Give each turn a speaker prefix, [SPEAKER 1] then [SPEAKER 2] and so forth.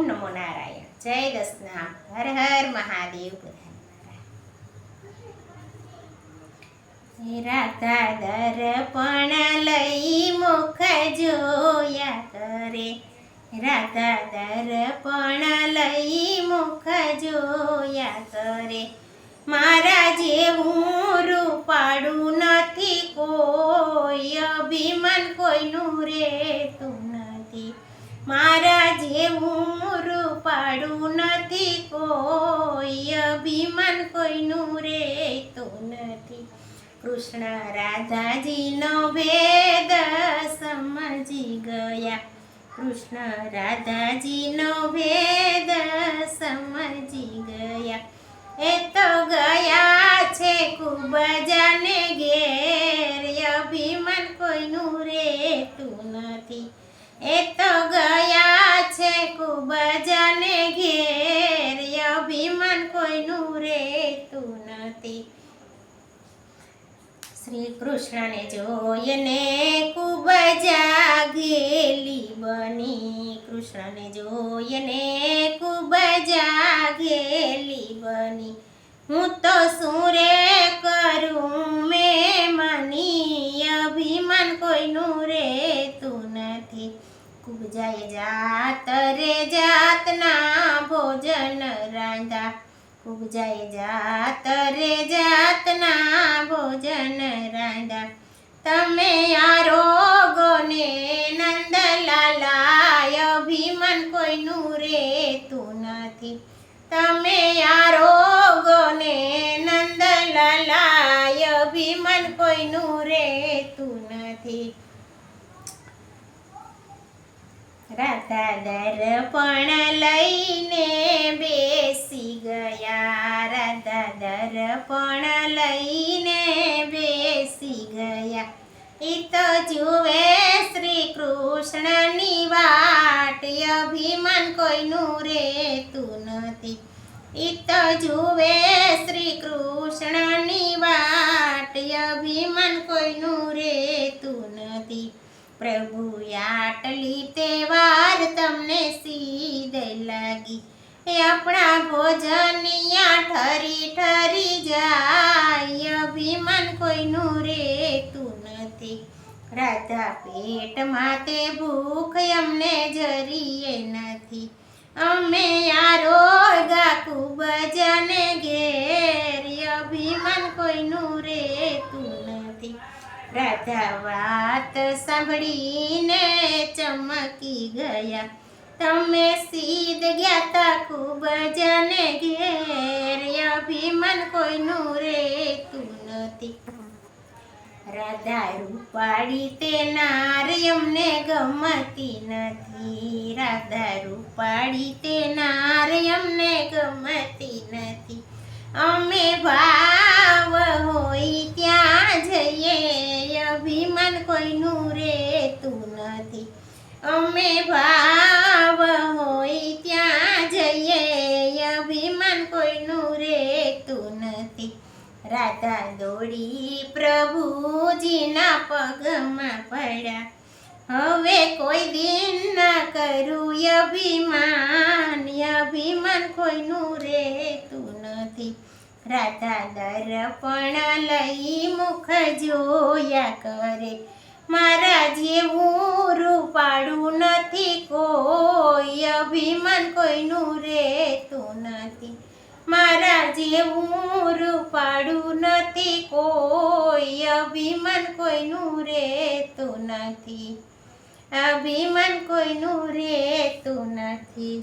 [SPEAKER 1] નમો નારાયણ. જય દસના. હર હર મહાદેવ. રાધા દર્પણ લઈ મુખ જોયા કરે, રાધા દર્પણ લઈ મુખ જોયા કરે. મારા જેવું રૂપાળું નથી કોઈ, અભિમાન કોઈનું રેતું નથી. મારા જેવું રૂપાળું નથી કોઈ, અભિમાન કોઈનું રેતું નથી. કૃષ્ણ રાધાજીનો ભેદ સમજી ગયા, કૃષ્ણ રાધાજીનો ભેદ સમજી ગયા. એ તો ગયા છે ખૂબ જાને ઘેર, અભિમાન કોઈનું રેતું નથી. એ તો ગયા છે ખૂબ જાને ઘેર, અભિમાન કોઈનું રેતું નથી. શ્રી કૃષ્ણને જોઈને ખૂબ જાગેલી બની, કૃષ્ણને જોઈને ખૂબ જાગેલી બની. હું તો શું રે કરું મેં મની, અભિમાન કોઈનું રેતું નથી. ખૂબ જાય જાત રે જાતના ભોજન રાંધા, ખૂબ જાય જાત રે જાતના ભોજન રાંધા. તમે આરોગોને નંદલાલા, અભિમાન કોઈનું રેતું નથી. તમે આરોગોને નંદલાલા, અભિમાન કોઈનું રેતું નથી. રાધા દર્પણ લઈને બેસી ગયા, રાધા દર્પણ લઈને બેસી ગયા. ઈ તો જુએ શ્રી કૃષ્ણની વાટ, અભિમાન કોઈનું રેતું નથી. ઈ તો જુએ શ્રી કૃષ્ણની વાટ, અભિમાન કોઈનું રેતું નથી. પ્રભુ આટલી તહેવાર તમને સીધે લાગી, એ આપણા ભોજનિયા ઠરી ઠરી જાય, અભિમાન કોઈનું રેતું નથી. રાધા પેટમાં તે ભૂખ અમને જરીએ નથી. અમે આરોગા ખૂબ જાને ઘેર, અભિમાન કોઈનું રેતું નથી. રાધા વાત સાંભળીને ચમકી ગયા, તમે સીધ ગયા તા ખૂબ જાને ઘેર, અભિમાન કોઈનું રેતું નથી. રાધા રૂપાળી તે નાર અમને ગમતી નથી, રાધા રૂપાળી તે નાર અમને ગમતી નથી. અમે ભાવ હોય ત્યાં જઈએ, અભિમાન કોઈનું રેતું નથી. અમે ભાવ હોય ત્યાં જઈએ, અભિમાન કોઈનું રેતું નથી. રાધા દોડી પ્રભુજીના પગમાં પડ્યા, હવે કોઈ દિન ના કરું અભિમાન, અભિમાન કોઈનું રેતું નથી. રાધા દર્પણ લઈ મુખ જોયા કરે, મારા જેવું રૂપાળું નથી કોઈ, અભિમાન કોઈનું રેતું નથી. મારા જેવું રૂપાળું નથી કોઈ, અભિમાન કોઈનું રેતું નથી. અભિમાન કોઈનું રેતું નથી.